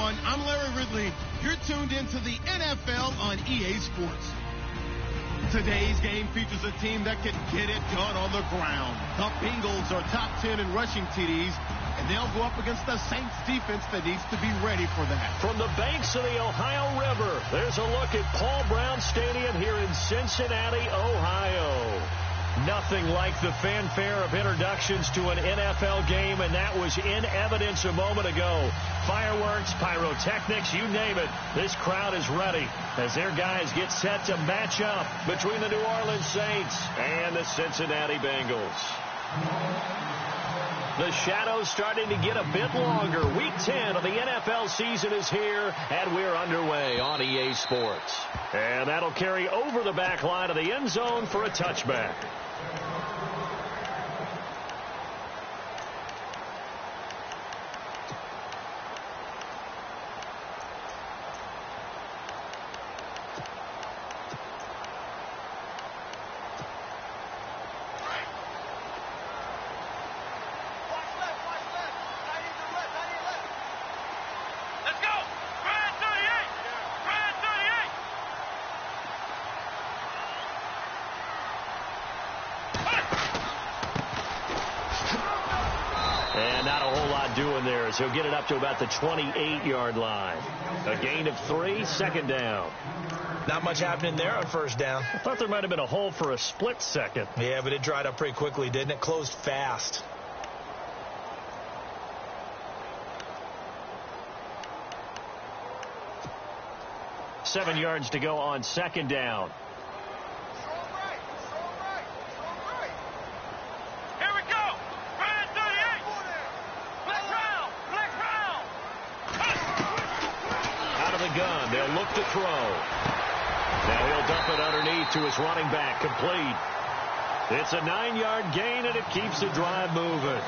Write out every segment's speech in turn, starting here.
everyone. I'm Larry Ridley. You're tuned into the NFL on EA Sports. Today's game features a team that can get it done on the ground. The Bengals are top 10 in rushing TDs, and they'll go up against the Saints defense that needs to be ready for that. From the banks of the Ohio River, there's a look at Paul Brown Stadium here in Cincinnati, Ohio. Nothing like the fanfare of introductions to an NFL game, and that was in evidence a moment ago. Fireworks, pyrotechnics, you name it. This crowd is ready as their guys get set to match up between the New Orleans Saints and the Cincinnati Bengals. The shadow's starting to get a bit longer. Week 10 of the NFL season is here, and we're underway on EA Sports. And that'll carry over the back line of the end zone for a touchback. And not a whole lot doing there as he'll get it up to about the 28-yard line. A gain of 3, second down. Not much happening there on first down. I thought there might have been a hole for a split second. Yeah, but it dried up pretty quickly, didn't it? Closed fast. Seven yards to go on second down. Gun. They'll look to throw. Now he'll dump it underneath to his running back. Complete. It's a 9-yard gain, and it keeps the drive moving.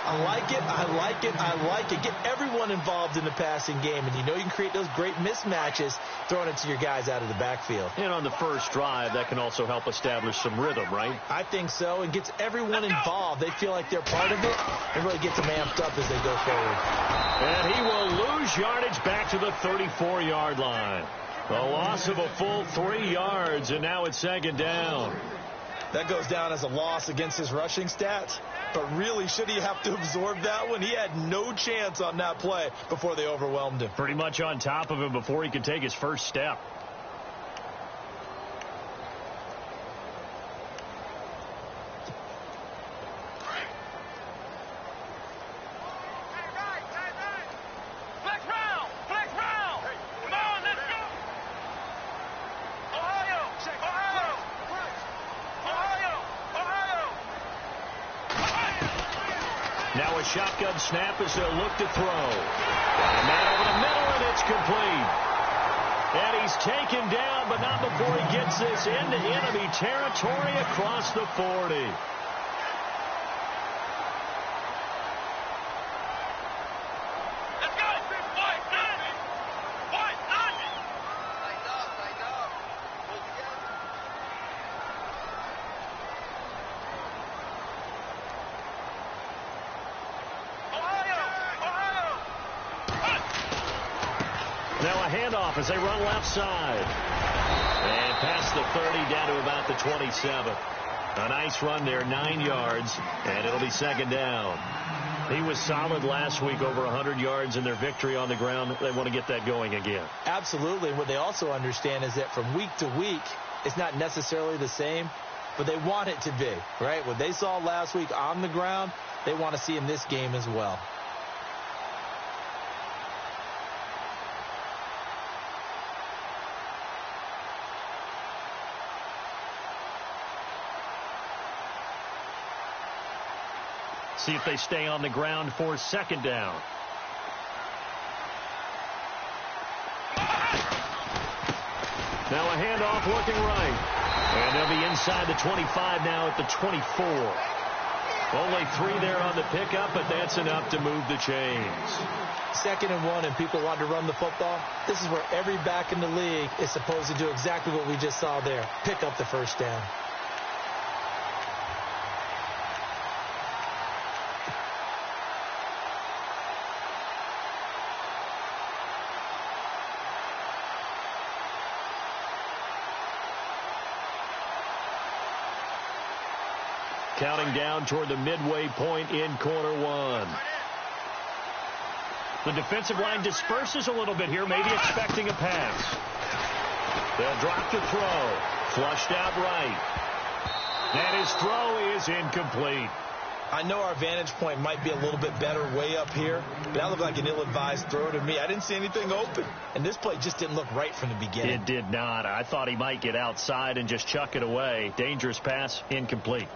I like it. I like it. I like it. Get everyone involved in the passing game, and you know you can create those great mismatches throwing it to your guys out of the backfield. And on the first drive, that can also help establish some rhythm, right? I think so. It gets everyone involved. They feel like they're part of it and really gets them amped up as they go forward. And he will lose yardage back to the 34-yard line. A loss of a full 3 yards, and now it's second down. That goes down as a loss against his rushing stats. But really, should he have to absorb that one? He had no chance on that play before they overwhelmed him. Pretty much on top of him before he could take his first step. Now a shotgun snap as they'll look to throw. And that over the middle, and it's complete. And he's taken down, but not before he gets this into enemy territory across the 40. Now a handoff as they run left side. And past the 30 down to about the 27. A nice run there, 9 yards, and it'll be second down. He was solid last week, over 100 yards in their victory on the ground. They want to get that going again. Absolutely. What they also understand is that from week to week, it's not necessarily the same, but they want it to be, right? What they saw last week on the ground, they want to see in this game as well. See if they stay on the ground for second down. Now a handoff working right. And they'll be inside the 25 now at the 24. Only 3 there on the pickup, but that's enough to move the chains. 2nd and 1, and people want to run the football. This is where every back in the league is supposed to do exactly what we just saw there. Pick up the first down. counting down toward the midway point in quarter one. The defensive line disperses a little bit here, maybe expecting a pass. They'll drop the throw. Flushed out right. And his throw is incomplete. I know our vantage point might be a little bit better way up here, but that looked like an ill-advised throw to me. I didn't see anything open, and this play just didn't look right from the beginning. It did not. I thought he might get outside and just chuck it away. Dangerous pass, incomplete.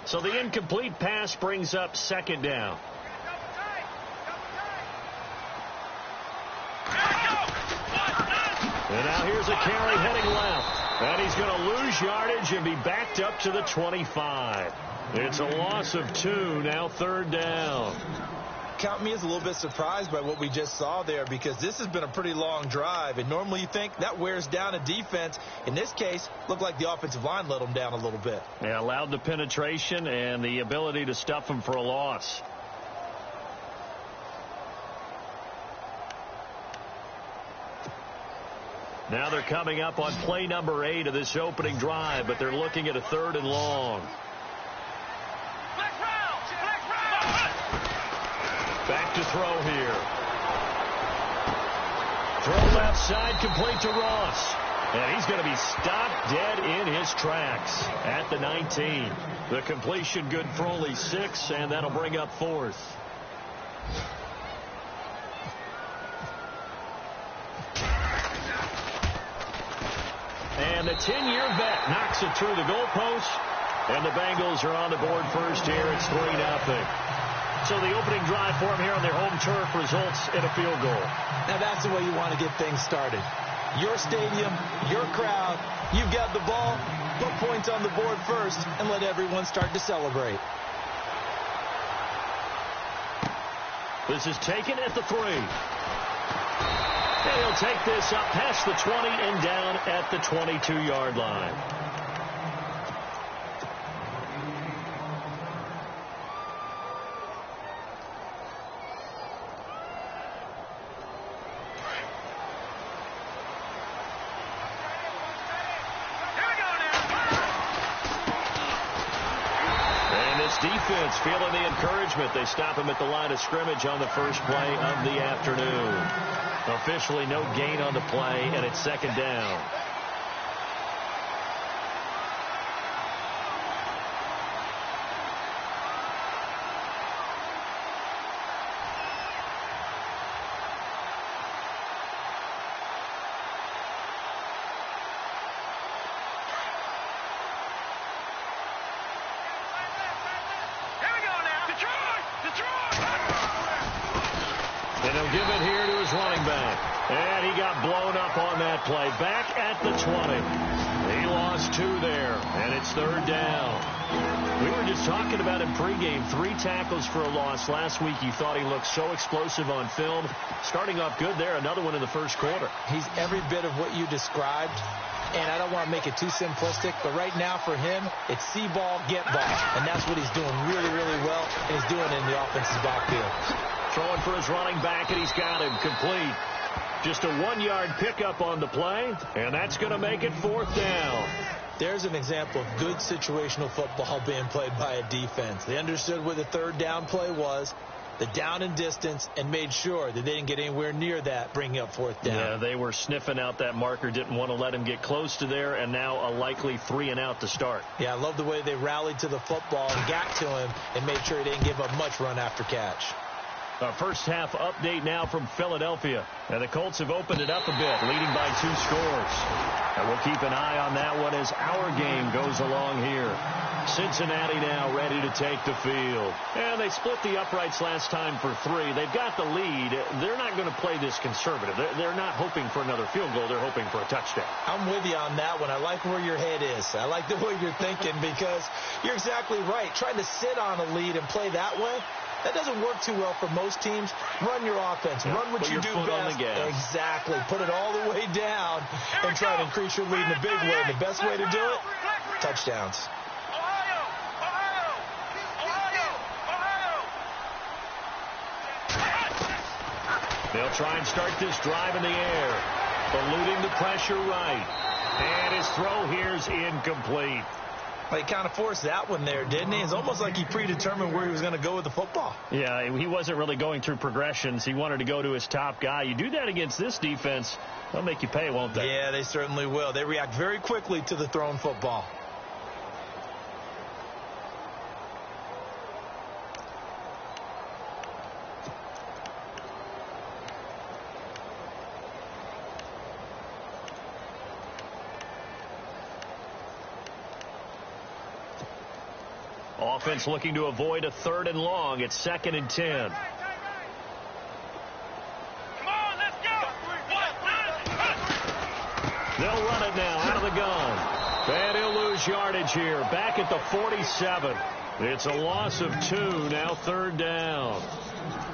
So the incomplete pass brings up second down. And now here's a carry heading left. And he's going to lose yardage and be backed up to the 25. It's a loss of 2, now third down. Count me as a little bit surprised by what we just saw there, because this has been a pretty long drive, and normally you think that wears down a defense. In this case, looked like the offensive line let them down a little bit. Yeah, allowed the penetration and the ability to stuff them for a loss. Now they're coming up on play number 8 of this opening drive, but they're looking at a 3rd and long. Back to throw here. Throw left side, complete to Ross. And he's going to be stopped dead in his tracks at the 19. The completion good for only 6, and that'll bring up 4th. And the 10-year vet knocks it through the goalpost, and the Bengals are on the board first here. It's 3-0. So the opening drive for them here on their home turf results in a field goal. Now that's the way you want to get things started. Your stadium, your crowd, you've got the ball, put points on the board first, and let everyone start to celebrate. This is taken at the 3. And he'll take this up past the 20 and down at the 22-yard line. Defense feeling the encouragement. They stop him at the line of scrimmage on the first play of the afternoon. Officially no gain on the play, and it's 2nd down. Give it here to his running back. And he got blown up on that play. Back at the 20. He lost 2 there, and it's 3rd down. We were just talking about him pregame. 3 tackles for a loss. Last week you thought he looked so explosive on film. Starting off good there. Another one in the first quarter. He's every bit of what you described. And I don't want to make it too simplistic, but right now for him, it's see ball, get ball. And that's what he's doing really, really well, and he's doing it in the offensive backfield. Throwing for his running back, and he's got him complete. Just a 1-yard pickup on the play, and that's going to make it 4th down. There's an example of good situational football being played by a defense. They understood where the 3rd down play was, the down and distance, and made sure that they didn't get anywhere near that, bringing up 4th down. Yeah, they were sniffing out that marker, didn't want to let him get close to there, and now a likely 3 and out to start. Yeah, I love the way they rallied to the football and got to him and made sure he didn't give up much run after catch. Our first half update now from Philadelphia. And the Colts have opened it up a bit, leading by 2 scores. And we'll keep an eye on that one as our game goes along here. Cincinnati now ready to take the field. And they split the uprights last time for 3. They've got the lead. They're not going to play this conservative. They're not hoping for another field goal. They're hoping for a touchdown. I'm with you on that one. I like where your head is. I like the way you're thinking, because you're exactly right. Trying to sit on a lead and play that way, that doesn't work too well for most teams. Run your offense. Yeah, run what you do best. Exactly. Put it all the way down and try to increase your lead in a big way. And the best way to do it, touchdowns. They'll try and start this drive in the air. Eluding the pressure right. And his throw here's incomplete. Well, he kind of forced that one there, didn't he? It's almost like he predetermined where he was going to go with the football. Yeah, he wasn't really going through progressions. He wanted to go to his top guy. You do that against this defense, they'll make you pay, won't they? Yeah, they certainly will. They react very quickly to the thrown football. Offense looking to avoid a 3rd and long. It's 2nd and 10. Come on, let's go. They'll run it now out of the gun. And he'll lose yardage here. Back at the 47. It's a loss of 2. Now 3rd down.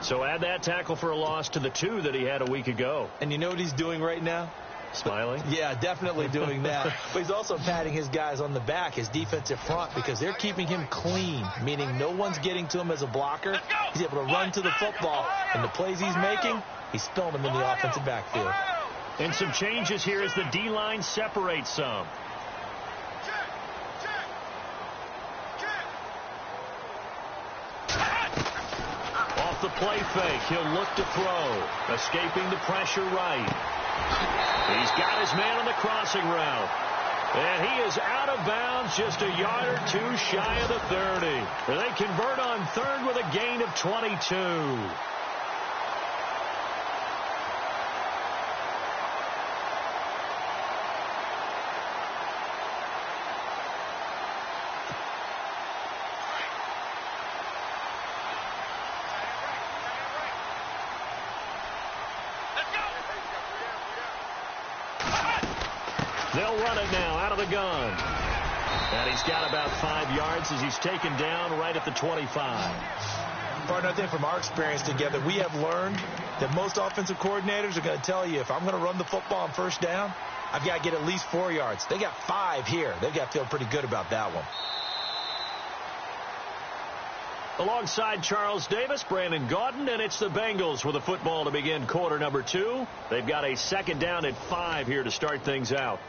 So add that tackle for a loss to the 2 that he had a week ago. And you know what he's doing right now? Smiling? Yeah, definitely doing that. But he's also patting his guys on the back, his defensive front, because they're keeping him clean, meaning no one's getting to him as a blocker. He's able to run to the football, and the plays he's making, he's spilling them in the offensive backfield. And some changes here as the D-line separates some. Off the play fake, he'll look to throw. Escaping the pressure right. He's got his man on the crossing route. And he is out of bounds just a yard or 2 shy of the 30. They convert on 3rd with a gain of 22. They'll run it now out of the gun. And he's got about 5 yards as he's taken down right at the 25. Partner, I think from our experience together, we have learned that most offensive coordinators are going to tell you, if I'm going to run the football on 1st down, I've got to get at least 4 yards. They got 5 here. They've got to feel pretty good about that one. Alongside Charles Davis, Brandon Gaudin, and it's the Bengals with the football to begin quarter number 2. They've got a 2nd down at 5 here to start things out.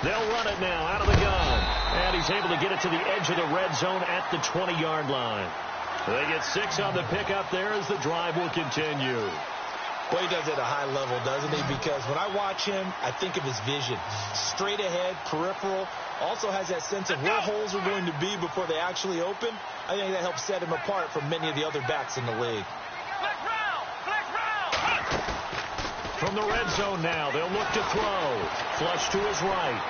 They'll run it now out of the gun. And he's able to get it to the edge of the red zone at the 20-yard line. They get 6 on the pickup there as the drive will continue. Well, he does it at a high level, doesn't he? Because when I watch him, I think of his vision. Straight ahead, peripheral. Also has that sense of where holes are going to be before they actually open. I think that helps set him apart from many of the other backs in the league. From the red zone now, they'll look to throw. Flush to his right.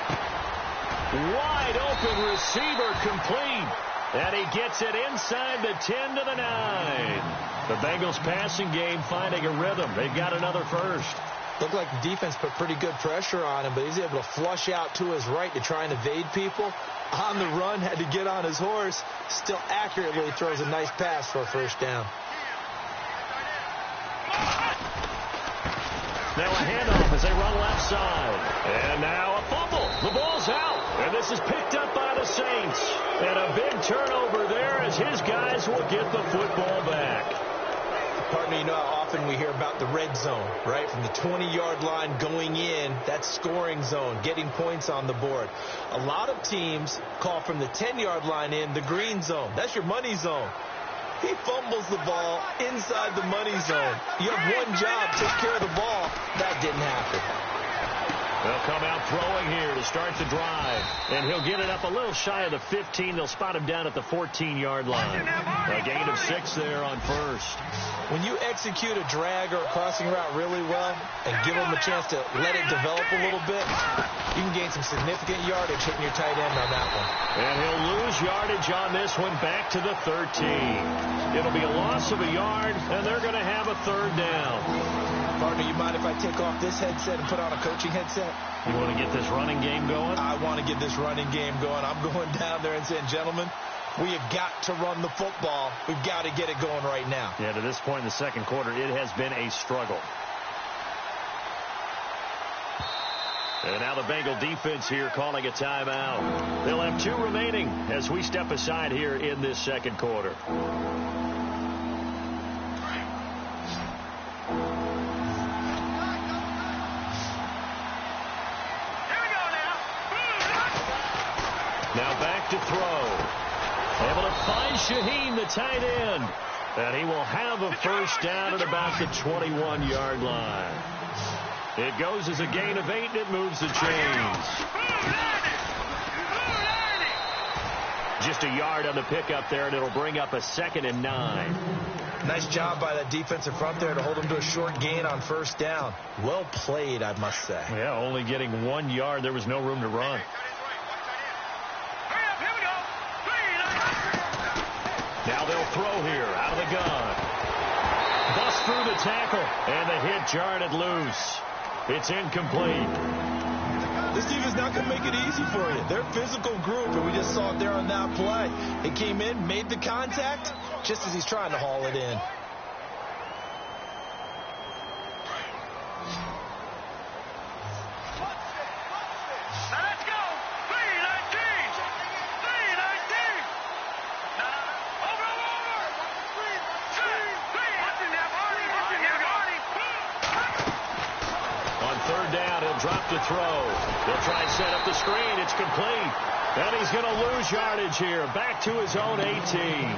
Wide open receiver complete. And he gets it inside the 10 to the 9. The Bengals passing game finding a rhythm. They've got another first. Looked like the defense put pretty good pressure on him, but he's able to flush out to his right to try and evade people. On the run, had to get on his horse. Still accurately throws a nice pass for a 1st down. Now a handoff as they run left side. And now a fumble. The ball's out. And this is picked up by the Saints. And a big turnover there as his guys will get the football back. Partner, you know how often we hear about the red zone, right? From the 20-yard line going in, that's scoring zone, getting points on the board. A lot of teams call from the 10-yard line in the green zone. That's your money zone. He fumbles the ball inside the money zone. You have one job, take care of the ball. That didn't happen. They'll come out throwing here to start the drive. And he'll get it up a little shy of the 15. They'll spot him down at the 14-yard line. A gain of 6 there on first. When you execute a drag or a crossing route really well and give them a chance to let it develop a little bit, you can gain some significant yardage hitting your tight end on that one. And he'll lose yardage on this one back to the 13. It'll be a loss of a yard, and they're going to have a third down. Partner, you mind if I take off this headset and put on a coaching headset? You want to get this running game going? I want to get this running game going. I'm going down there and saying, gentlemen, we have got to run the football. We've got to get it going right now. Yeah, to this point in the second quarter, it has been a struggle. And now the Bengal defense here calling a timeout. They'll have 2 remaining as we step aside here in this second quarter. Now back to throw. Able to find Shaheen, the tight end. And he will have a first down at about the 21-yard line. It goes as a gain of 8, and it moves the chains. Just a yard on the pickup there, and it'll bring up a 2nd and 9. Nice job by that defensive front there to hold him to a short gain on first down. Well played, I must say. Yeah, only getting 1 yard. There was no room to run. Now they'll throw here out of the gun. Bust through the tackle, and the hit jarred it loose. It's incomplete. This defense not going to make it easy for you. They're a physical group, and we just saw it there on that play. It came in, made the contact, just as he's trying to haul it in. Drop to throw. They'll try and set up the screen. It's complete. And he's going to lose yardage here. Back to his own 18.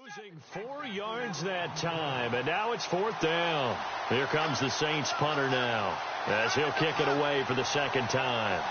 Losing 4 yards that time, and now it's 4th down. Here comes the Saints punter now, as he'll kick it away for the 2nd time.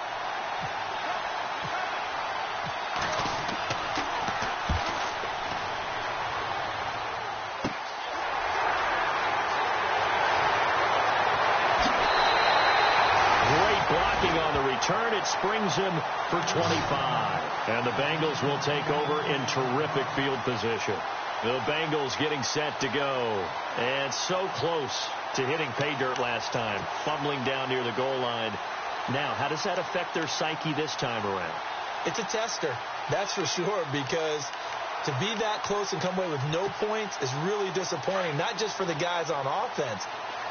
Great blocking on the return. It springs him for 25. And the Bengals will take over in terrific field position. The Bengals getting set to go. And so close to hitting pay dirt last time. Fumbling down near the goal line. Now, how does that affect their psyche this time around? It's a tester, that's for sure, because to be that close and come away with no points is really disappointing, not just for the guys on offense,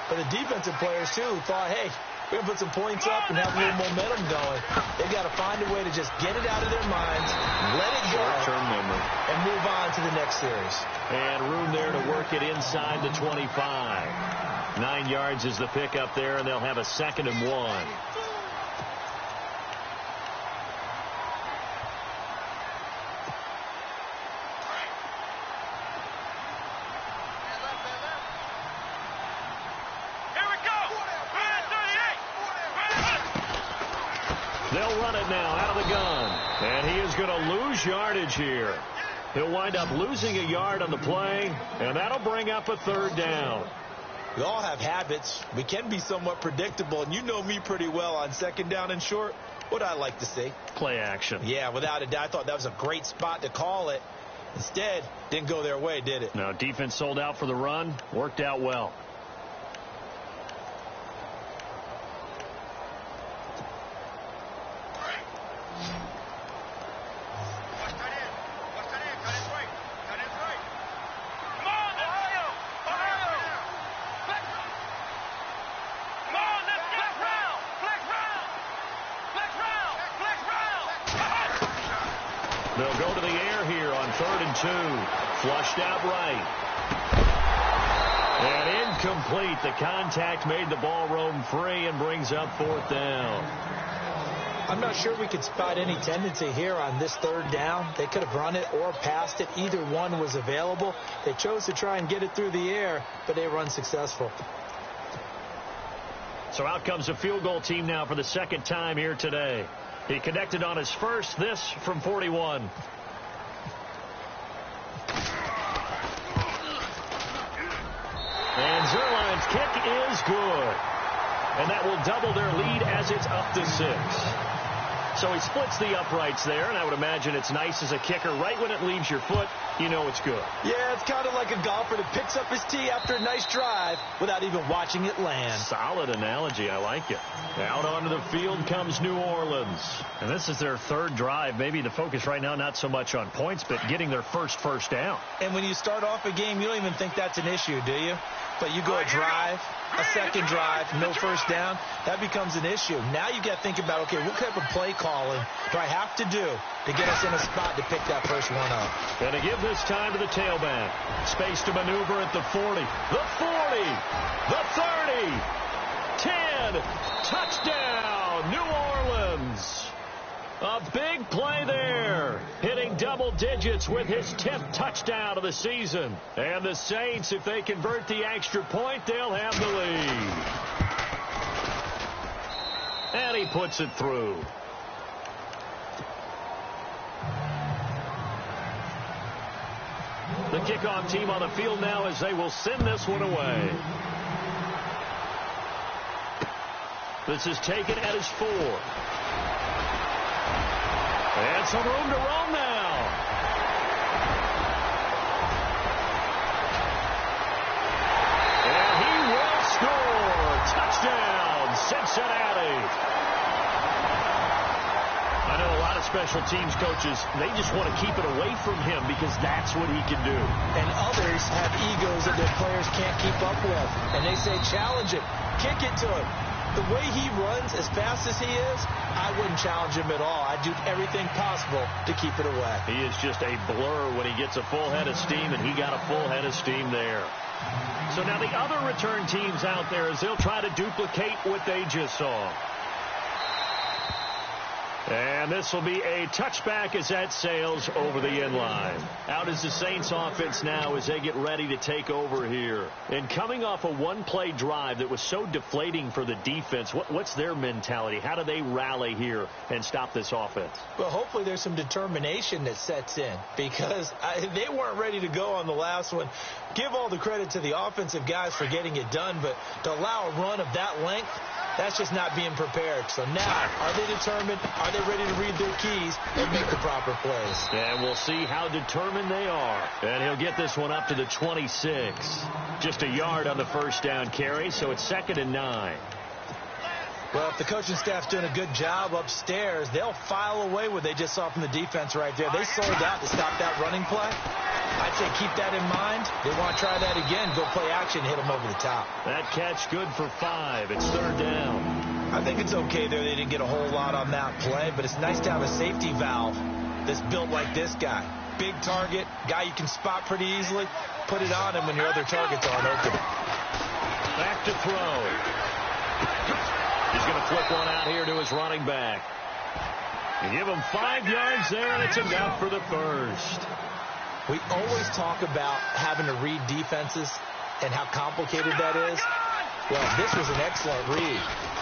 but the defensive players, too, who thought, hey, we're going to put some points up and have a little momentum going. They've got to find a way to just get it out of their minds, let it go, short-term memory, and move on to the next series. And room there to work it inside the 25. 9 yards is the pickup there, and they'll have a 2nd and 1. They'll run it now out of the gun. And he is going to lose yardage here. He'll wind up losing a yard on the play, and that'll bring up a 3rd down. We all have habits. We can be somewhat predictable, and you know me pretty well on 2nd down and short. What I like to see? Play action. Yeah, without a doubt. I thought that was a great spot to call it. Instead, didn't go their way, did it? No, defense sold out for the run. Worked out well. They'll go to the air here on 3rd and 2. Flushed out right. And incomplete. The contact made the ball roam free and brings up 4th down. I'm not sure we could spot any tendency here on this 3rd down. They could have run it or passed it. Either one was available. They chose to try and get it through the air, but they were unsuccessful. So out comes a field goal team now for the 2nd time here today. He connected on his first, this from 41. And Zerline's kick is good. And that will double their lead as it's up to 6. So he splits the uprights there, and I would imagine it's nice as a kicker. Right when it leaves your foot, you know it's good. Yeah, it's kind of like a golfer that picks up his tee after a nice drive without even watching it land. Solid analogy. I like it. Out onto the field comes New Orleans. And this is their 3rd drive. Maybe the focus right now not so much on points, but getting their first down. And when you start off a game, you don't even think that's an issue, do you? But you go a drive, a 2nd drive, no first down, that becomes an issue. Now you got to think about, okay, what type of play calling do I have to do to get us in a spot to pick that first one up? And to give this time to the tailback. Space to maneuver at the 40. The 40. The 30. 10. Touchdown, New Orleans. A big play there. Hitting double digits with his 10th touchdown of the season. And the Saints, if they convert the extra point, they'll have the lead. And he puts it through. The kickoff team on the field now as they will send this one away. This is taken at his 4. And some room to roam now. And he will score. Touchdown, Cincinnati. I know a lot of special teams coaches, they just want to keep it away from him because that's what he can do. And others have egos that their players can't keep up with. And they say, challenge it. Kick it to him. The way he runs as fast as he is, I wouldn't challenge him at all. I'd do everything possible to keep it away. He is just a blur when he gets a full head of steam, and he got a full head of steam there. So now the other return teams out there as they'll try to duplicate what they just saw. And this will be a touchback as that sails over the end line. Out is the Saints offense now as they get ready to take over here. And coming off a one-play drive that was so deflating for the defense, what's their mentality? How do they rally here and stop this offense? Well, hopefully there's some determination that sets in because they weren't ready to go on the last one. Give all the credit to the offensive guys for getting it done, but to allow a run of that length, that's just not being prepared. So now, are they determined? Are they ready to read their keys and make the proper plays? And we'll see how determined they are. And he'll get this one up to the 26. Just a yard on the first down carry, so it's 2nd and 9. Well, if the coaching staff's doing a good job upstairs, they'll file away what they just saw from the defense right there. They sold out to stop that running play. I'd say keep that in mind. They want to try that again. Go play action, hit them over the top. That catch good for 5. It's 3rd down. I think it's okay there. They didn't get a whole lot on that play, but it's nice to have a safety valve that's built like this guy. Big target, guy you can spot pretty easily. Put it on him when your other targets aren't open. Back to throw. He's going to flip one out here to his running back. You give him 5 yards there, and it's enough for the first. We always talk about having to read defenses and how complicated that is. Well, this was an excellent read.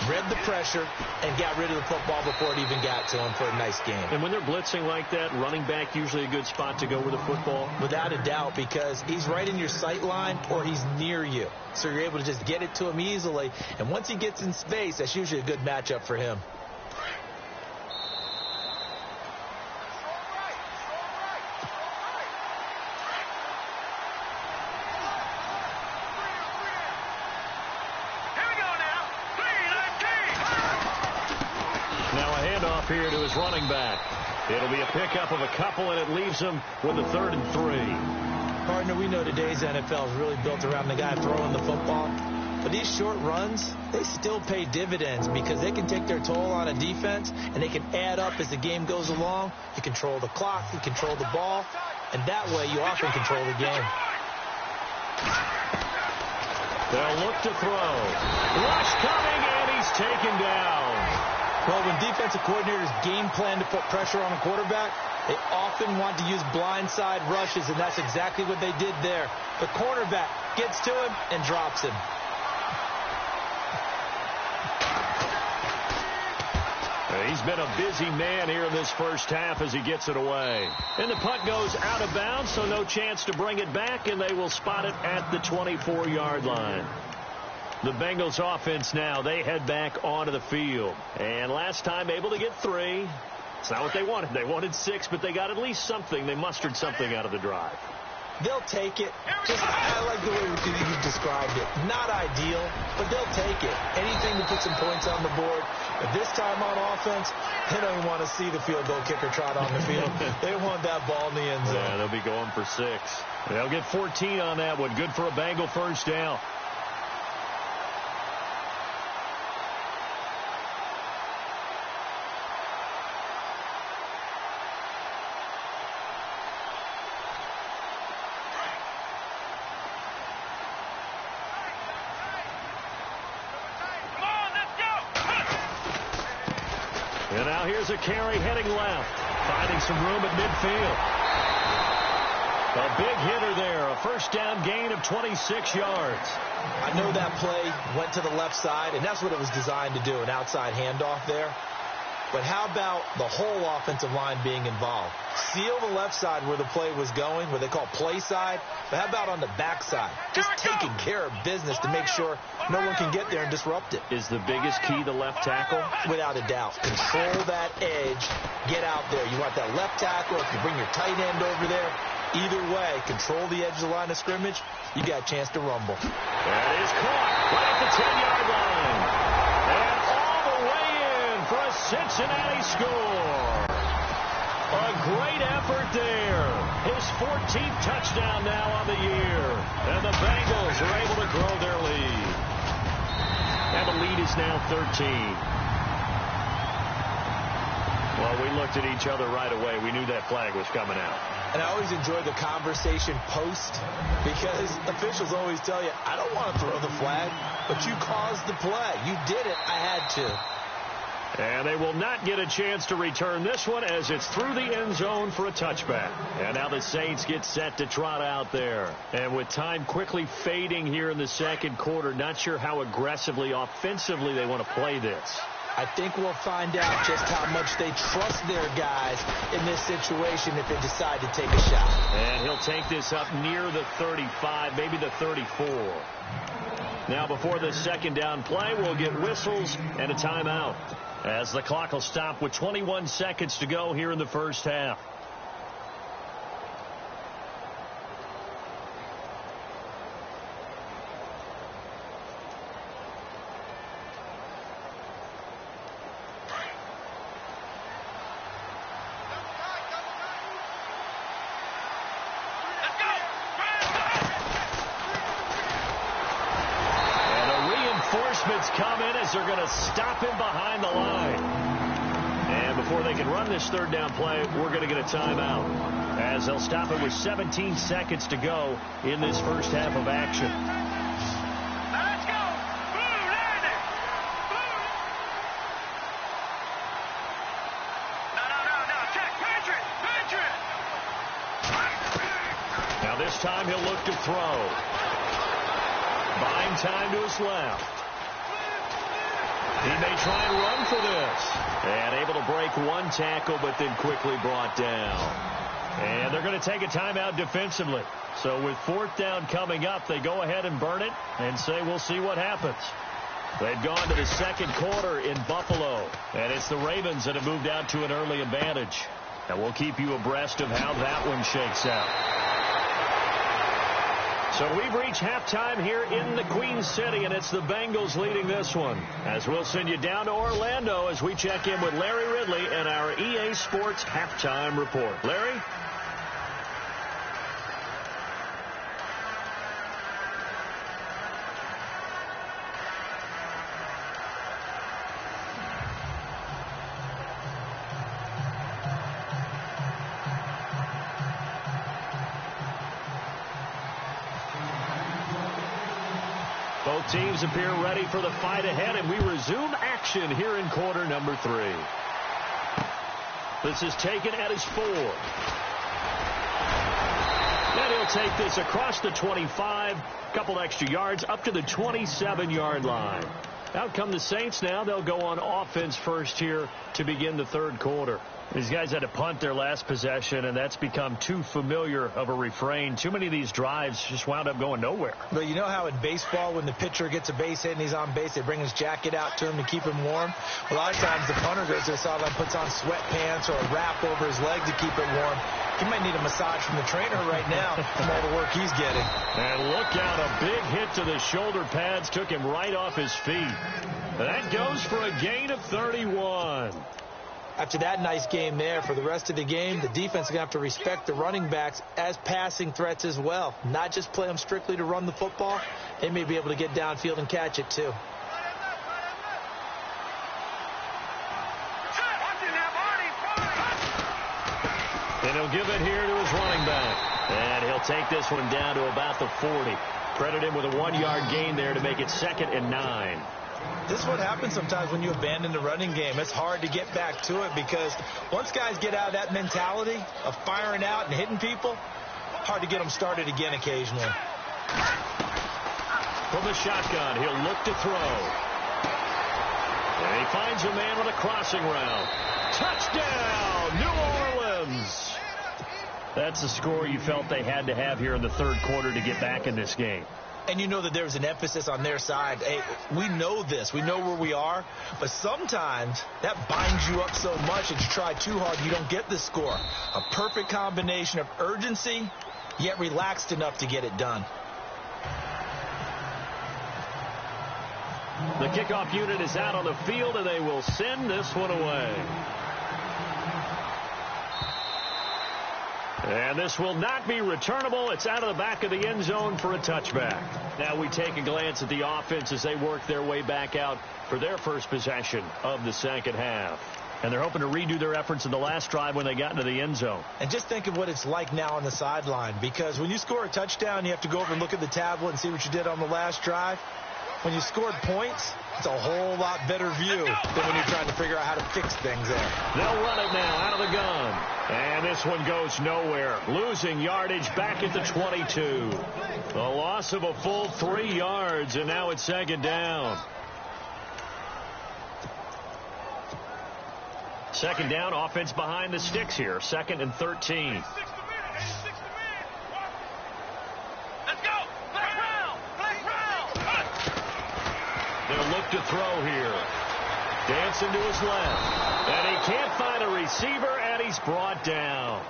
Read the pressure and got rid of the football before it even got to him for a nice game. And when they're blitzing like that, running back usually a good spot to go with the football? Without a doubt, because he's right in your sight line or he's near you. So you're able to just get it to him easily. And once he gets in space, that's usually a good matchup for him. Here to his running back. It'll be a pickup of a couple, and it leaves him with a 3rd and 3. Partner, we know today's NFL is really built around the guy throwing the football. But these short runs, they still pay dividends because they can take their toll on a defense, and they can add up as the game goes along. You control the clock, you control the ball, and that way you often control the game. They'll look to throw. Rush coming, and he's taken down. Well, when defensive coordinators game plan to put pressure on a quarterback, they often want to use blindside rushes, and that's exactly what they did there. The cornerback gets to him and drops him. He's been a busy man here in this first half as he gets it away. And the punt goes out of bounds, so no chance to bring it back, and they will spot it at the 24-yard line. The Bengals offense now, they head back onto the field. And last time able to get 3. It's not what they wanted. They wanted 6, but they got at least something. They mustered something out of the drive. They'll take it. I like the way you described it. Not ideal, but they'll take it. Anything to put some points on the board. But this time on offense, they don't even want to see the field goal kicker trot on the field. They want that ball in the end zone. Yeah, they'll be going for 6. They'll get 14 on that one. Good for a Bengal first down. And now here's a carry heading left, finding some room at midfield. A big hitter there, a first down gain of 26 yards. I know that play went to the left side, and that's what it was designed to do, an outside handoff there. But how about the whole offensive line being involved? Seal the left side where the play was going, where they call play side. But how about on the back side? Just taking care of business to make sure no one can get there and disrupt it. Is the biggest key the left tackle? Without a doubt. Control that edge. Get out there. You want that left tackle. If you bring your tight end over there, either way, control the edge of the line of scrimmage. You got a chance to rumble. That is caught right at the 10-yard line. And all the way in for a Cincinnati score. A great effort there. His 14th touchdown now on the year. And the Bengals are able to grow their lead. And the lead is now 13. Well, we looked at each other right away. We knew that flag was coming out. And I always enjoy the conversation post because officials always tell you, I don't want to throw the flag, but you caused the play. You did it. I had to. And they will not get a chance to return this one as it's through the end zone for a touchback. And now the Saints get set to trot out there. And with time quickly fading here in the second quarter, not sure how aggressively, offensively they want to play this. I think we'll find out just how much they trust their guys in this situation if they decide to take a shot. And he'll take this up near the 35, maybe the 34. Now before the second down play, we'll get whistles and a timeout, as the clock will stop with 21 seconds to go here in the first half. Come in as they're going to stop him behind the line. And before they can run this third down play, we're going to get a timeout, as they'll stop it with 17 seconds to go in this first half of action. Let's go. No. Now this time he'll look to throw. Buying time to his left. He may try and run for this. And able to break one tackle, but then quickly brought down. And they're going to take a timeout defensively. So with fourth down coming up, they go ahead and burn it and say we'll see what happens. They've gone to the second quarter in Buffalo. And it's the Ravens that have moved out to an early advantage. And we'll keep you abreast of how that one shakes out. So we've reached halftime here in the Queen City, and it's the Bengals leading this one. As we'll send you down to Orlando as we check in with Larry Ridley and our EA Sports Halftime Report. Larry? Both teams appear ready for the fight ahead, and we resume action here in quarter number 3. This is taken at his 4. And he'll take this across the 25, couple extra yards, up to the 27-yard line. Out come the Saints now. They'll go on offense first here to begin the third quarter. These guys had to punt their last possession, and that's become too familiar of a refrain. Too many of these drives just wound up going nowhere. But you know how in baseball, when the pitcher gets a base hit and he's on base, they bring his jacket out to him to keep him warm? A lot of times the punter goes to the sideline, puts on sweatpants or a wrap over his leg to keep it warm. He might need a massage from the trainer right now from all the work he's getting. And look out, a big hit to the shoulder pads took him right off his feet. That goes for a gain of 31. After that nice game there, for the rest of the game, the defense is going to have to respect the running backs as passing threats as well. Not just play them strictly to run the football. They may be able to get downfield and catch it too. And he'll give it here to his running back. And he'll take this one down to about the 40. Credit him with a 1-yard gain there to make it 2nd and 9. This is what happens sometimes when you abandon the running game. It's hard to get back to it because once guys get out of that mentality of firing out and hitting people, hard to get them started again occasionally. From the shotgun, he'll look to throw. And he finds a man with a crossing route. Touchdown, New Orleans! That's the score you felt they had to have here in the third quarter to get back in this game. And you know that there's an emphasis on their side. Hey, we know this. We know where we are. But sometimes that binds you up so much that you try too hard, you don't get the score. A perfect combination of urgency, yet relaxed enough to get it done. The kickoff unit is out on the field, and they will send this one away. And this will not be returnable. It's out of the back of the end zone for a touchback. Now we take a glance at the offense as they work their way back out for their first possession of the second half. And they're hoping to redo their efforts in the last drive when they got into the end zone. And just think of what it's like now on the sideline, because when you score a touchdown, you have to go over and look at the tablet and see what you did on the last drive. When you scored points, it's a whole lot better view than when you're trying to figure out how to fix things there. They'll run it now out of the gun. And this one goes nowhere. Losing yardage back at the 22. The loss of a full 3 yards, and now it's 2nd down. 2nd down, offense behind the sticks here. 2nd and 13. They'll look to throw here. Dancing to his left. And he can't find a receiver, and he's brought down.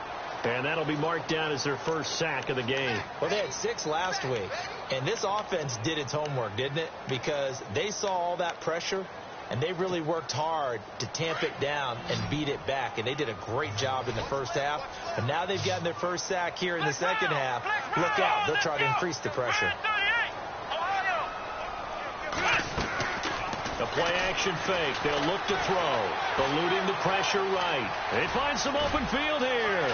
And that'll be marked down as their first sack of the game. Well, they had 6 last week. And this offense did its homework, didn't it? Because they saw all that pressure, and they really worked hard to tamp it down and beat it back. And they did a great job in the first half. But now they've gotten their first sack here in the second half. Look out. They'll try to increase the pressure. A play-action fake. They'll look to throw. Eluding the pressure right. They find some open field here.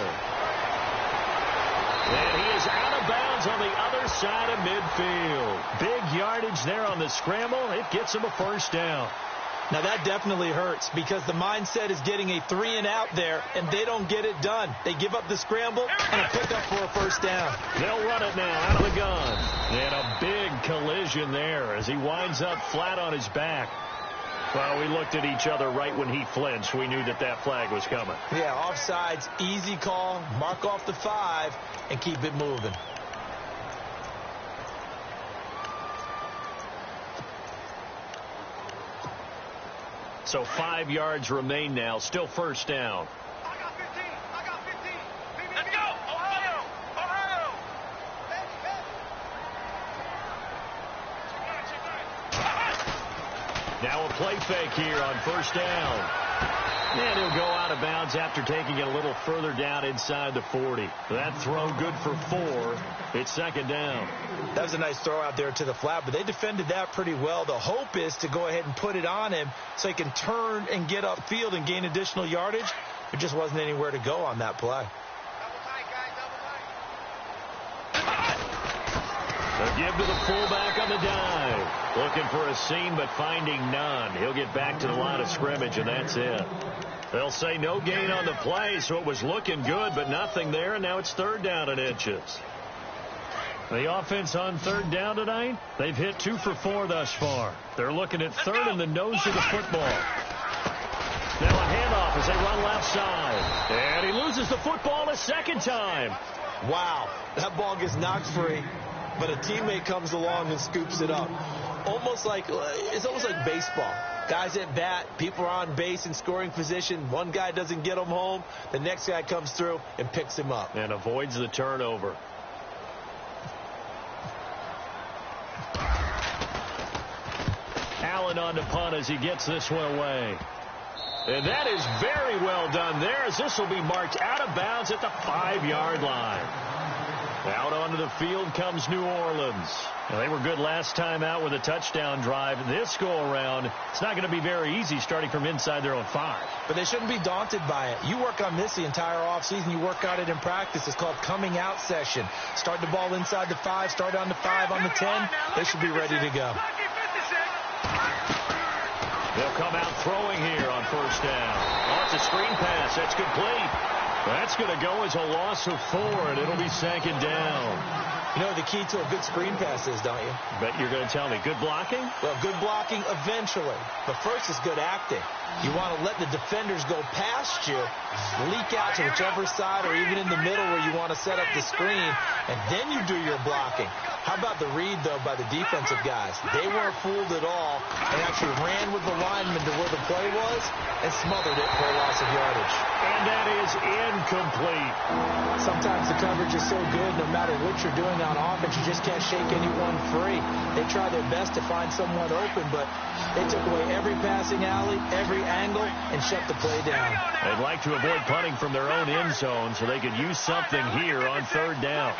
And he is out of bounds on the other side of midfield. Big yardage there on the scramble. It gets him a first down. Now that definitely hurts because the mindset is getting a 3-and-out there, and they don't get it done. They give up the scramble and a pickup for a first down. They'll run it now out of the gun. And a big collision there as he winds up flat on his back. Well, we looked at each other right when he flinched. We knew that that flag was coming. Yeah, offsides, easy call, mark off the 5, and keep it moving. So 5 yards remain now. Still first down. I got 15. I got 15. Let's go. Ohio. Ohio. Now a play fake here on first down. And he'll go out of bounds after taking it a little further down inside the 40. That throw good for 4. It's 2nd down. That was a nice throw out there to the flat, but they defended that pretty well. The hope is to go ahead and put it on him so he can turn and get upfield and gain additional yardage. There just wasn't anywhere to go on that play. A give to the fullback on the dive. Looking for a seam, but finding none. He'll get back to the line of scrimmage, and that's it. They'll say no gain on the play, so it was looking good, but nothing there, and now it's 3rd down and inches. The offense on 3rd down tonight, they've hit 2 for 4 thus far. They're looking at 3rd in the nose of the football. Now a handoff as they run left side. And he loses the football a 2nd time. Wow, that ball gets knocked free, but a teammate comes along and scoops it up. It's almost like baseball. Guys at bat, people are on base in scoring position. One guy doesn't get him home. The next guy comes through and picks him up. And avoids the turnover. Allen on to punt as he gets this one away. And that is very well done there, as this will be marked out of bounds at the 5-yard line. Out onto the field comes New Orleans. Now, they were good last time out with a touchdown drive. This go-around, it's not going to be very easy starting from inside their own 5. But they shouldn't be daunted by it. You work on this the entire offseason. You work on it in practice. It's called coming out session. Start the ball inside the 5, start on the 5, on the 10. They should be ready to go. They'll come out throwing here on 1st down. Oh, it's a screen pass. That's complete. That's going to go as a loss of 4, and it'll be 2nd down. You know the key to a good screen pass is, don't you? Bet you're going to tell me. Good blocking? Well, good blocking eventually. But first is good acting. You want to let the defenders go past you, leak out to whichever side or even in the middle where you want to set up the screen, and then you do your blocking. How about the read, though, by the defensive guys? They weren't fooled at all. They actually ran with the lineman to where the play was and smothered it for a loss of yardage. And that is incomplete. Sometimes the coverage is so good, no matter what you're doing on offense, you just can't shake anyone free. They try their best to find someone open, but they took away every passing alley, every angle, and shut the play down. They'd like to avoid punting from their own end zone so they could use something here on 3rd down.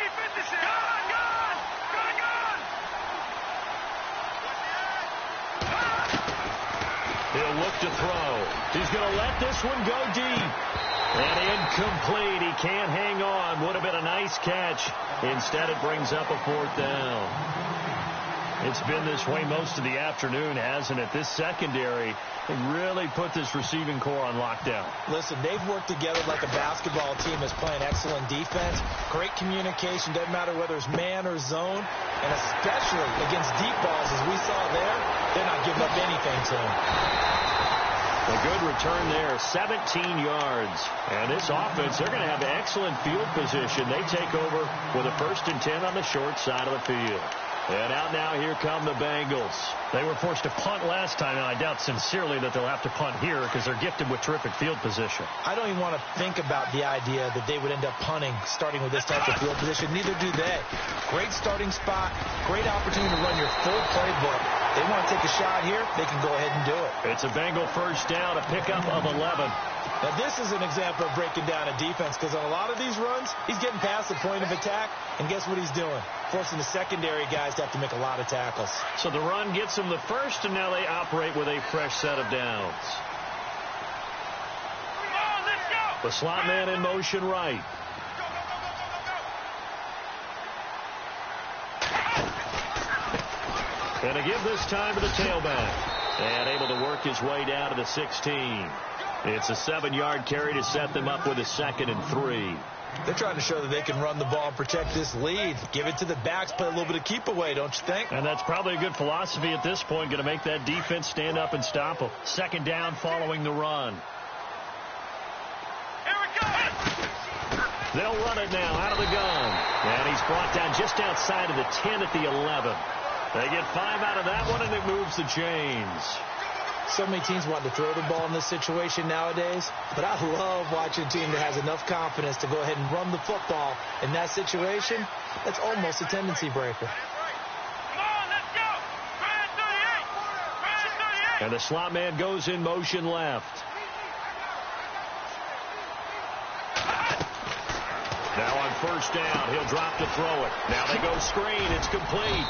He'll look to throw. He's going to let this one go deep. And incomplete. He can't hang on. Would have been a nice catch. Instead, it brings up a 4th down. It's been this way most of the afternoon, hasn't it? This secondary really put this receiving core on lockdown. Listen, they've worked together like a basketball team that's playing excellent defense. Great communication. Doesn't matter whether it's man or zone. And especially against deep balls, as we saw there, they're not giving up anything to him. A good return there, 17 yards. And this offense, they're going to have excellent field position. They take over with a 1st and 10 on the short side of the field. And out now, here come the Bengals. They were forced to punt last time, and I doubt sincerely that they'll have to punt here because they're gifted with terrific field position. I don't even want to think about the idea that they would end up punting starting with this type of field position. Neither do they. Great starting spot, great opportunity to run your full playbook. They want to take a shot here, they can go ahead and do it. It's a Bengal 1st down, a pickup of 11. Now, this is an example of breaking down a defense because on a lot of these runs, he's getting past the point of attack, and guess what he's doing? Forcing the secondary guys to have to make a lot of tackles. So the run gets them the 1st, and now they operate with a fresh set of downs. The slot man in motion right. And a give this time to the tailback. And able to work his way down to the 16. It's a 7-yard carry to set them up with a 2nd and 3. They're trying to show that they can run the ball and protect this lead. Give it to the backs, play a little bit of keep away, don't you think? And that's probably a good philosophy at this point, going to make that defense stand up and stop them. 2nd down following the run. Here we go. They'll run it now out of the gun. And he's brought down just outside of the 10 at the 11. They get 5 out of that one, and it moves the chains. So many teams want to throw the ball in this situation nowadays, but I love watching a team that has enough confidence to go ahead and run the football in that situation. That's almost a tendency breaker. Come on, let's go. Brad 38. Brad 38. And the slot man goes in motion left. Now on 1st down, he'll drop to throw it. Now they go screen. It's complete.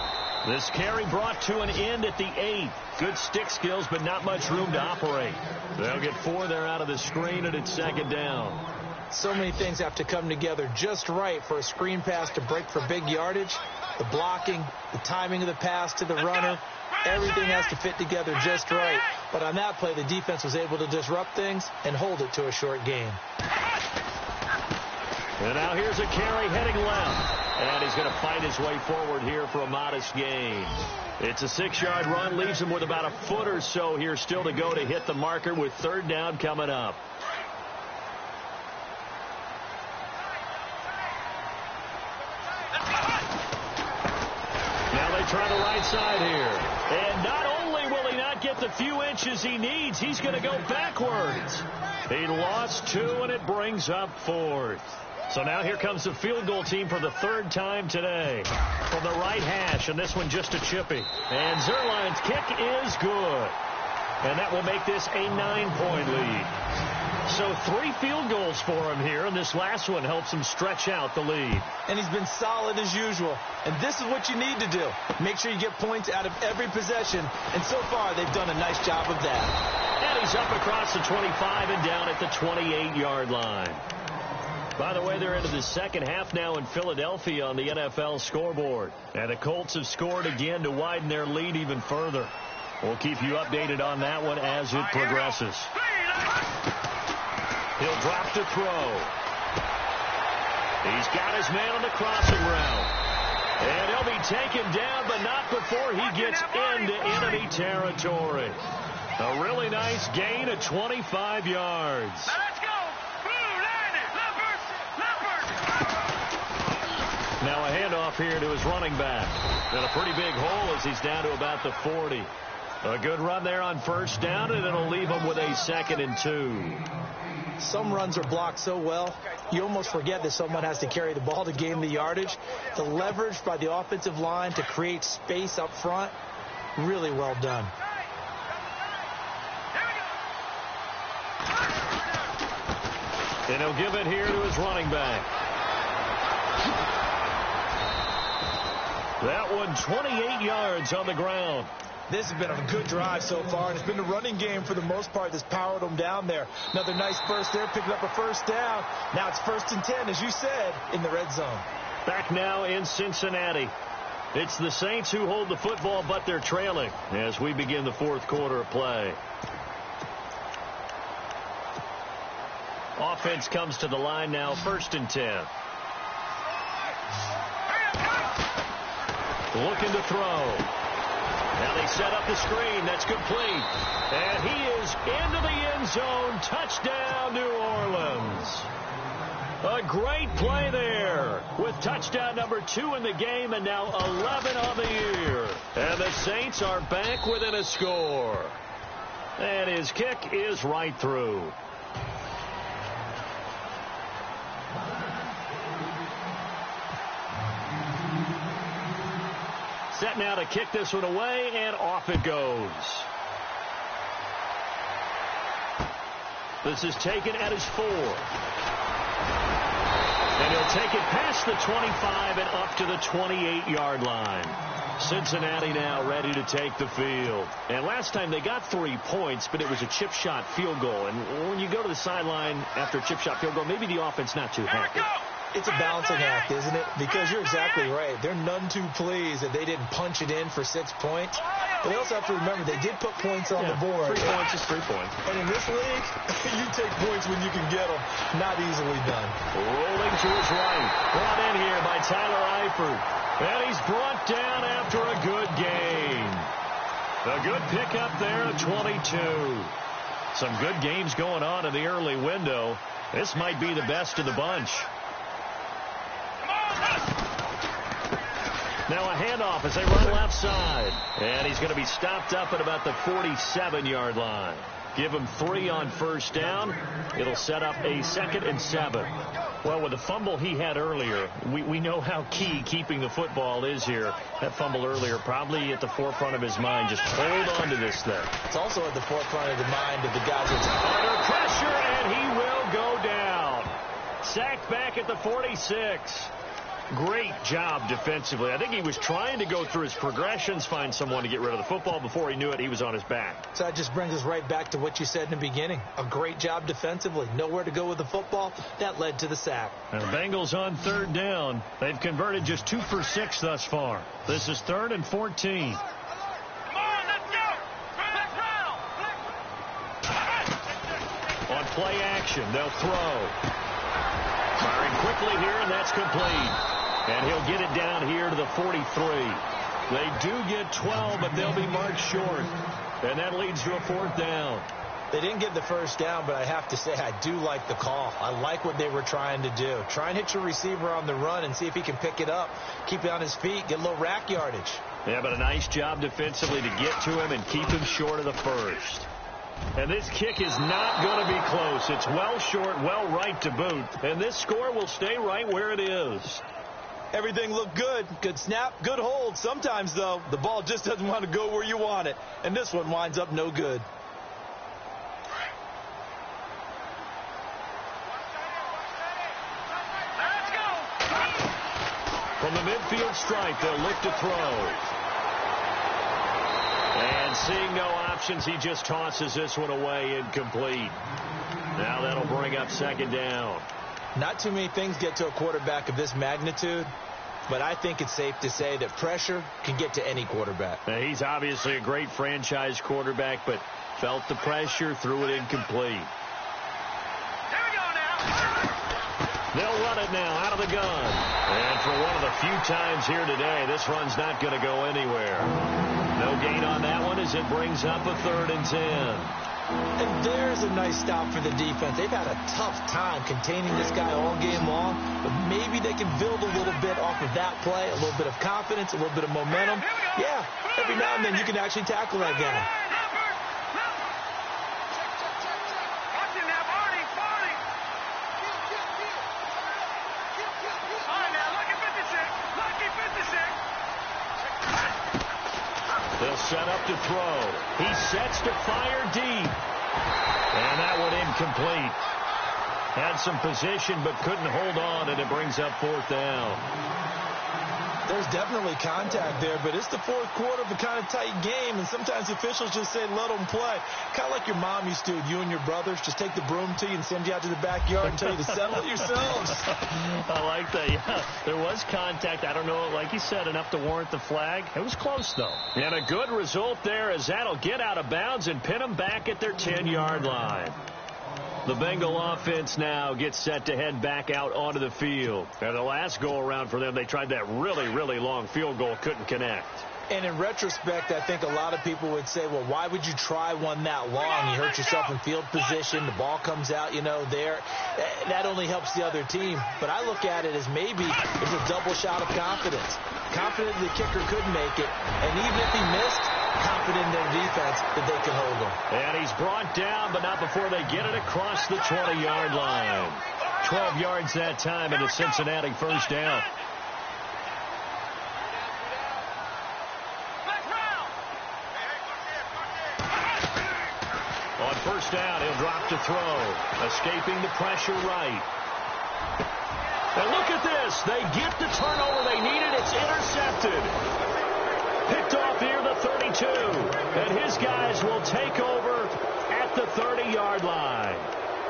This carry brought to an end at the 8. Good stick skills, but not much room to operate. They'll get 4 there out of the screen, and it's 2nd down. So many things have to come together just right for a screen pass to break for big yardage. The blocking, the timing of the pass to the runner, everything has to fit together just right. But on that play, the defense was able to disrupt things and hold it to a short gain. And now here's a carry heading left. And he's going to fight his way forward here for a modest gain. It's a 6-yard run, leaves him with about a foot or so here still to go to hit the marker with third down coming up. Now they try the right side here. And not only will he not get the few inches he needs, he's going to go backwards. He lost 2, and it brings up 4th. So now here comes the field goal team for the 3rd time today. From the right hash, and this one just a chippy. And Zuerlein's kick is good. And that will make this a 9-point lead. So 3 field goals for him here, and this last one helps him stretch out the lead. And he's been solid as usual. And this is what you need to do. Make sure you get points out of every possession. And so far, they've done a nice job of that. And he's up across the 25 and down at the 28-yard line. By the way, they're into the second half now in Philadelphia on the NFL scoreboard. And the Colts have scored again to widen their lead even further. We'll keep you updated on that one as it progresses. He'll drop to throw. He's got his man on the crossing route. And he'll be taken down, but not before he gets into enemy territory. A really nice gain of 25 yards. Now a handoff here to his running back. And a pretty big hole as he's down to about the 40. A good run there on first down, and it'll leave him with a 2nd and 2. Some runs are blocked so well, you almost forget that someone has to carry the ball to gain the yardage. The leverage by the offensive line to create space up front, really well done. And he'll give it here to his running back. That one 28 yards on the ground. This has been a good drive so far, and it's been the running game for the most part that's powered them down there. Another nice burst there, picking up a first down. Now it's 1st and 10, as you said, in the red zone. Back now in Cincinnati. It's the Saints who hold the football, but they're trailing as we begin the 4th quarter of play. Offense comes to the line now, 1st and 10. Looking to throw. Now they set up the screen. That's complete. And he is into the end zone. Touchdown, New Orleans. A great play there with touchdown number 2 in the game and now 11 on the year. And the Saints are back within a score. And his kick is right through. Set now to kick this one away, and off it goes. This is taken at his 4. And he'll take it past the 25 and up to the 28-yard line. Cincinnati now ready to take the field. And last time they got 3 points, but it was a chip shot field goal. And when you go to the sideline after a chip shot field goal, maybe the offense not too happy. It's a balancing act, isn't it? Because you're exactly right. They're none too pleased that they didn't punch it in for 6 points. But they also have to remember they did put points on the board. 3 points is 3 points. And in this league, you take points when you can get them. Not easily done. Rolling to his right. Brought in here by Tyler Eifert. And he's brought down after a good gain. A good pickup there at 22. Some good games going on in the early window. This might be the best of the bunch. Now a handoff as they run left side. And he's going to be stopped up at about the 47-yard line. Give him 3 on first down. It'll set up a 2nd and 7. Well, with the fumble he had earlier, we know how key keeping the football is here. That fumble earlier probably at the forefront of his mind. Just hold on to this thing. It's also at the forefront of the mind of the guys that's under pressure, and he will go down. Sacked back at the 46. Great job defensively. I think he was trying to go through his progressions, find someone to get rid of the football. Before he knew it, he was on his back. So that just brings us right back to what you said in the beginning. A great job defensively. Nowhere to go with the football. That led to the sack. And the Bengals on third down. They've converted just 2 for 6 thus far. This is 3rd and 14. On play action, they'll throw. Firing quickly here, and that's complete. And he'll get it down here to the 43. They do get 12, but they'll be marked short. And that leads to a 4th down. They didn't get the first down, but I have to say I do like the call. I like what they were trying to do. Try and hit your receiver on the run and see if he can pick it up. Keep it on his feet, get a little rack yardage. Yeah, but a nice job defensively to get to him and keep him short of the first. And this kick is not going to be close. It's well short, well right to boot. And this score will stay right where it is. Everything looked good. Good snap, good hold. Sometimes, though, the ball just doesn't want to go where you want it. And this one winds up no good. From the midfield stripe, they'll look to throw. And seeing no options, he just tosses this one away, incomplete. Now that'll bring up 2nd down. Not too many things get to a quarterback of this magnitude, but I think it's safe to say that pressure can get to any quarterback. Now, he's obviously a great franchise quarterback, but felt the pressure, threw it incomplete. Here we go now. They'll run it now out of the gun. And for one of the few times here today, this run's not going to go anywhere. No gain on that one as it brings up a 3rd and 10. And there's a nice stop for the defense. They've had a tough time containing this guy all game long, but maybe they can build a little bit off of that play, a little bit of confidence, a little bit of momentum. Yeah, every now and then you can actually tackle that guy. They'll set up to throw. He sets to fire deep. And that one incomplete. Had some position but couldn't hold on, and it brings up 4th down. There's definitely contact there, but it's the 4th quarter of a kind of tight game, and sometimes officials just say let them play. Kind of like your mom used to, you and your brothers, just take the broom to you and send you out to the backyard and tell you to settle it yourselves. I like that, yeah. There was contact. I don't know, like you said, enough to warrant the flag. It was close, though. And a good result there as that'll get out of bounds and pin them back at their 10-yard line. The Bengal offense now gets set to head back out onto the field. And the last go-around for them, they tried that really, really long field goal, couldn't connect. And in retrospect, I think a lot of people would say, well, why would you try one that long? You hurt yourself in field position. The ball comes out, there. That only helps the other team. But I look at it as maybe it's a double shot of confidence. Confident the kicker could make it. And even if he missed, confident in their defense that they can hold him. And he's brought down, but not before they get it across the 20-yard line. 12 yards that time, and a Cincinnati 1st down. On 1st down, he'll drop to throw. Escaping the pressure right. And look at this. They get the turnover they needed. It's intercepted. Picked off here the 32. And his guys will take over at the 30-yard line.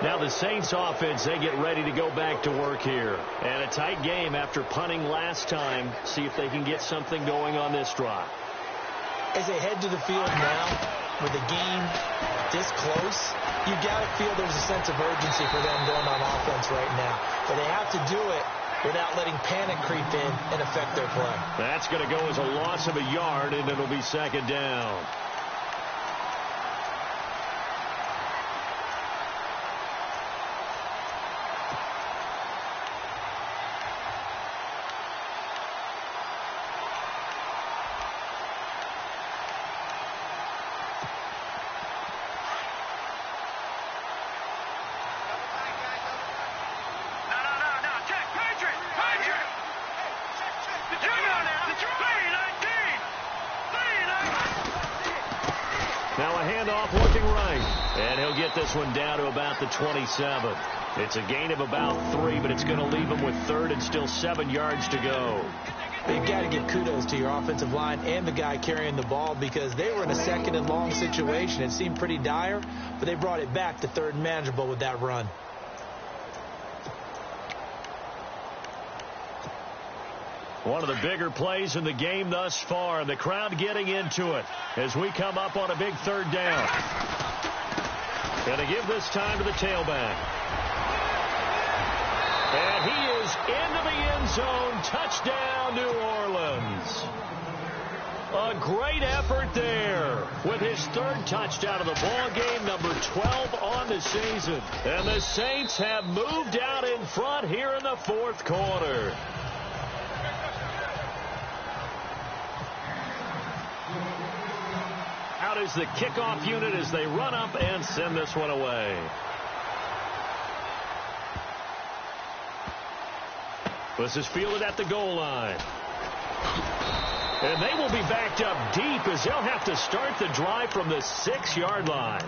Now the Saints offense, they get ready to go back to work here. And a tight game after punting last time. See if they can get something going on this drive. As they head to the field now, with the game this close, you got to feel there's a sense of urgency for them going on offense right now. But they have to do it without letting panic creep in and affect their play. That's going to go as a loss of a yard, and it'll be 2nd down. off looking right. And he'll get this one down to about the 27. It's a gain of about 3, but it's going to leave him with 3rd and still 7 yards to go. You've got to give kudos to your offensive line and the guy carrying the ball because they were in a 2nd and long situation. It seemed pretty dire, but they brought it back to 3rd and manageable with that run. One of the bigger plays in the game thus far. The crowd getting into it as we come up on a big 3rd down. Going to give this time to the tailback. And he is into the end zone. Touchdown, New Orleans. A great effort there with his 3rd touchdown of the ball game, number 12 on the season. And the Saints have moved out in front here in the 4th quarter. Out is the kickoff unit as they run up and send this one away. This is fielded at the goal line. And they will be backed up deep as they'll have to start the drive from the 6-yard line.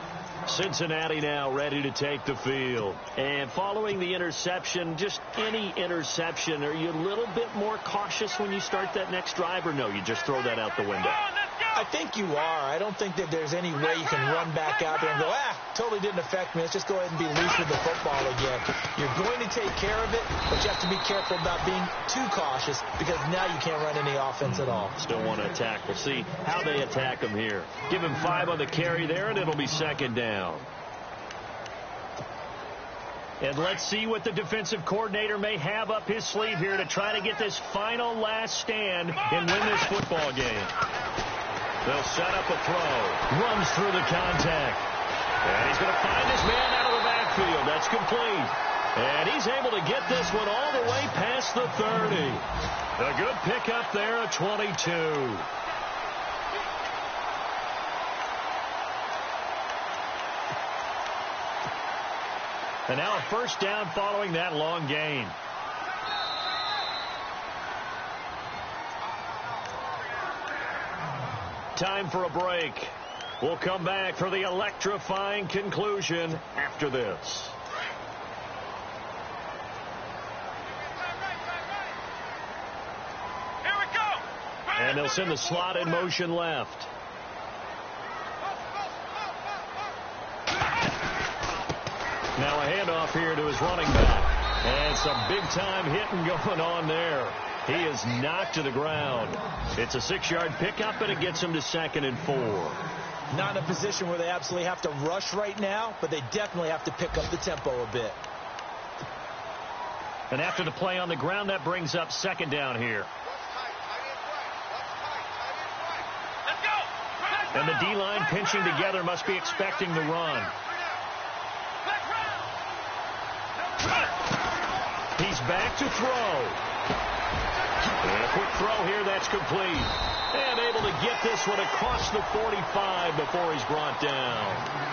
Cincinnati now ready to take the field. And following the interception, just any interception, are you a little bit more cautious when you start that next drive, or no, you just throw that out the window? I think you are. I don't think that there's any way you can run back out there and go, totally didn't affect me. Let's just go ahead and be loose with the football again. You're going to take care of it, but you have to be careful about being too cautious because now you can't run any offense at all. Still want to attack. We'll see how they attack him here. Give him 5 on the carry there, and it'll be 2nd down. And let's see what the defensive coordinator may have up his sleeve here to try to get this final last stand and win this football game. They'll set up a throw. Runs through the contact. And he's going to find his man out of the backfield. That's complete. And he's able to get this one all the way past the 30. A good pickup there at 22. And now a 1st down following that long gain. Time for a break. We'll come back for the electrifying conclusion after this. Here we go. And they'll send the slot in motion left. Now a handoff here to his running back. And some big-time hitting going on there. He is knocked to the ground. It's a 6-yard pickup, and it gets him to 2nd and 4. Not in a position where they absolutely have to rush right now, but they definitely have to pick up the tempo a bit. And after the play on the ground, that brings up 2nd down here. And the D-line pinching together must be expecting the run. He's back to throw. And a quick throw here, that's complete. And able to get this one across the 45 before he's brought down.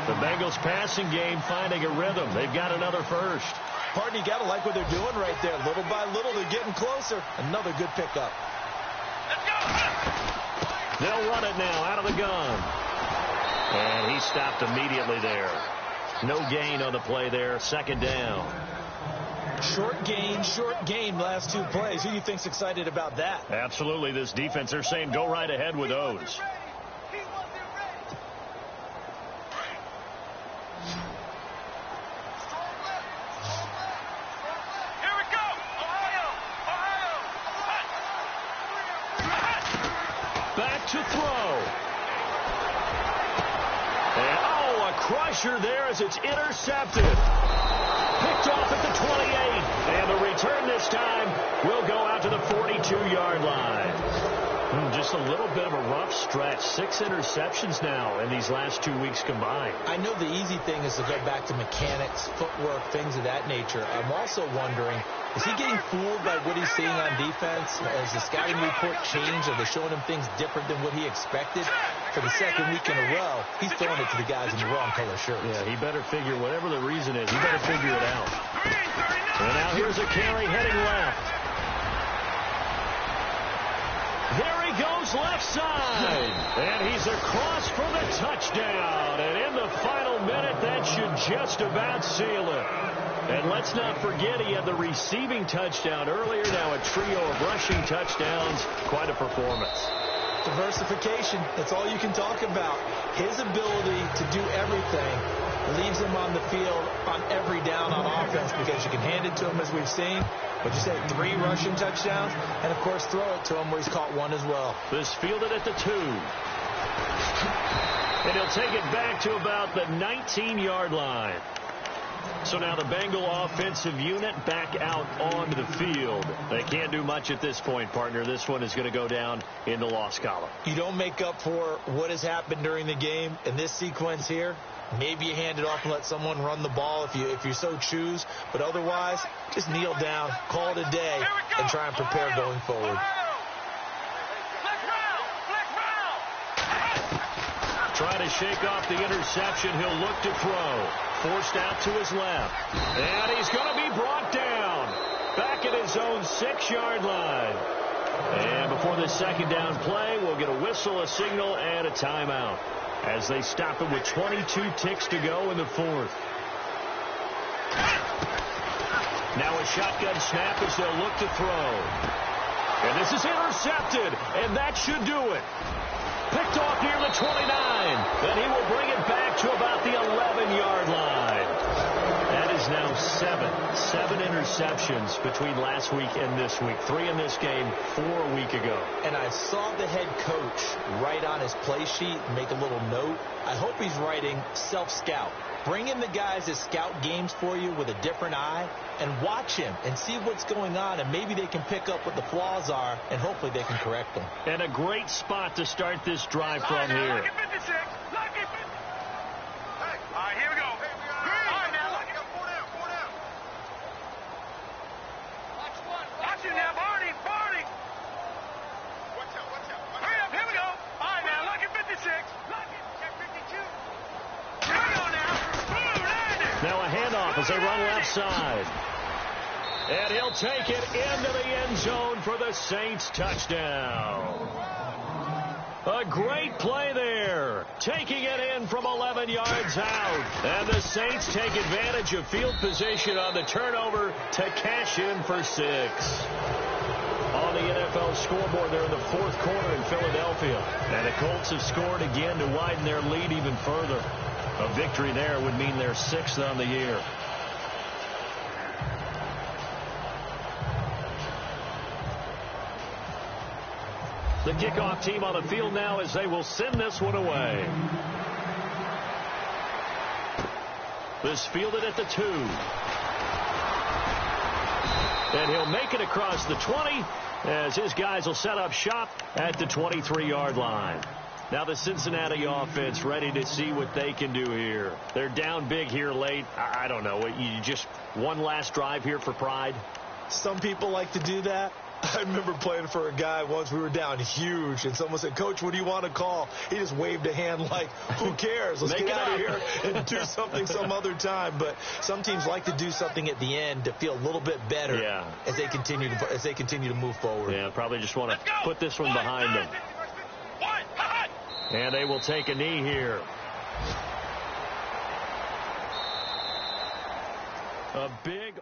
The Bengals passing game finding a rhythm. They've got another 1st. Pardon, you got to like what they're doing right there. Little by little, they're getting closer. Another good pickup. They'll run it now out of the gun. And he stopped immediately there. No gain on the play there. 2nd down. Short gain last 2 plays. Who do you think's excited about that? Absolutely. This defense, they're saying go right ahead with those. Here we go. Ohio. Back to throw. And, a crusher there as it's intercepted. Picked off at the 28. And the return this time will go out to the 42-yard line. Just a little bit of a rough stretch. 6 interceptions now in these last 2 weeks combined. I know the easy thing is to go back to mechanics, footwork, things of that nature. I'm also wondering, is he getting fooled by what he's seeing on defense? Has the scouting report changed? Are they showing him things different than what he expected? For the 2nd week in a row, he's throwing it to the guys in the wrong color shirts. Yeah, he better figure, whatever the reason is, he better figure it out. And now here's a carry heading left. There he goes goes left side. And he's across for the touchdown. And in the final minute, that should just about seal it. And let's not forget he had the receiving touchdown earlier. Now a trio of rushing touchdowns. Quite a performance. Diversification, that's all you can talk about. His ability to do everything leaves him on the field on every down on offense because you can hand it to him as we've seen. But you said 3 rushing touchdowns, and of course throw it to him where he's caught 1 as well. This fielded at the 2. And he'll take it back to about the 19-yard line. So now the Bengal offensive unit back out onto the field. They can't do much at this point, partner. This one is going to go down in the loss column. You don't make up for what has happened during the game in this sequence here. Maybe you hand it off and let someone run the ball if you so choose. But otherwise, just kneel down, call it a day, and try and prepare going forward. Trying to shake off the interception. He'll look to throw. Forced out to his left. And he's going to be brought down. Back at his own 6-yard line. And before the second down play, we'll get a whistle, a signal, and a timeout as they stop it with 22 ticks to go in the 4th. Now a shotgun snap as they'll look to throw. And this is intercepted, and that should do it. Picked off near the 29. Then he will bring it back to about the 11-yard line. That is now 7 interceptions between last week and this week. 3 in this game, 4 a week ago. And I saw the head coach write on his play sheet, make a little note. I hope he's writing self-scout. Bring in the guys that scout games for you with a different eye and watch him and see what's going on, and maybe they can pick up what the flaws are, and hopefully they can correct them. And a great spot to start this drive from here. Lucky 56. Lucky 56. Hey, all right, here we go. All right, now, Lucky. 4 down, 4 down. Watch it now, Barney. Watch out. Hurry up, here we go. All right, now, Lucky 56. Lucky, check 52. Here we go now. Boom, landed. Now a handoff as they run left side. And he'll take it into the end zone for the Saints touchdown. A great play there. Taking it in from 11 yards out. And the Saints take advantage of field position on the turnover to cash in for 6. On the NFL scoreboard, they're in the 4th quarter in Philadelphia. And the Colts have scored again to widen their lead even further. A victory there would mean they're 6th on the year. The kickoff team on the field now as they will send this one away. This fielded at the 2. And he'll make it across the 20 as his guys will set up shop at the 23-yard line. Now the Cincinnati offense ready to see what they can do here. They're down big here late. I don't know. You just one last drive here for pride? Some people like to do that. I remember playing for a guy once. We were down huge, and someone said, "Coach, what do you want to call?" He just waved a hand like, who cares? Let's get out of here and do something some other time. But some teams like to do something at the end to feel a little bit better as they continue to move forward. Yeah, probably just want to put this one behind them. And they will take a knee here. A big